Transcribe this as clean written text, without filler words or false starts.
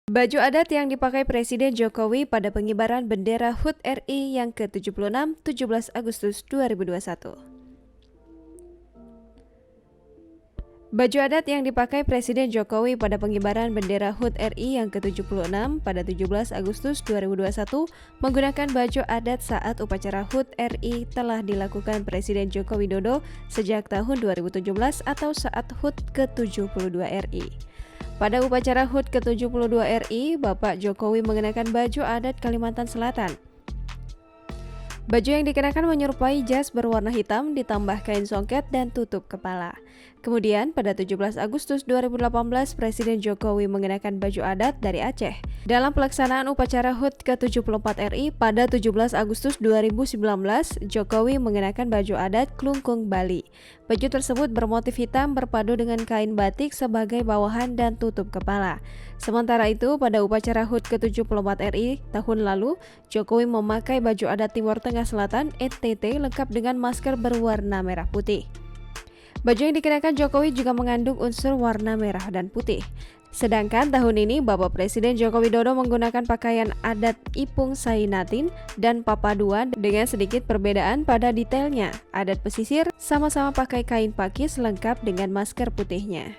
Baju adat yang dipakai Presiden Jokowi pada pengibaran bendera HUT RI yang ke-76, 17 Agustus 2021. Baju adat yang dipakai Presiden Jokowi pada pengibaran bendera HUT RI yang ke-76 pada 17 Agustus 2021 menggunakan baju adat saat upacara HUT RI telah dilakukan Presiden Joko Widodo sejak tahun 2017 atau saat HUT ke-72 RI. Pada upacara HUT ke-72 RI, Bapak Jokowi mengenakan baju adat Kalimantan Selatan. Baju yang dikenakan menyerupai jas berwarna hitam ditambah kain songket dan tutup kepala. Kemudian pada 17 Agustus 2018, Presiden Jokowi mengenakan baju adat dari Aceh. Dalam pelaksanaan upacara HUT ke-74 RI pada 17 Agustus 2019, Jokowi mengenakan baju adat Klungkung Bali. Baju tersebut bermotif hitam berpadu dengan kain batik sebagai bawahan dan tutup kepala. Sementara itu, pada upacara HUT ke-74 RI tahun lalu, Jokowi memakai baju adat Timur Tengah Selatan (NTT) lengkap dengan masker berwarna merah putih. Baju yang dikenakan Jokowi juga mengandung unsur warna merah dan putih. Sedangkan tahun ini Bapak Presiden Joko Widodo menggunakan pakaian adat Ipung Sainatin dan Papaduan dengan sedikit perbedaan pada detailnya. Adat pesisir sama-sama pakai kain pakis lengkap dengan masker putihnya.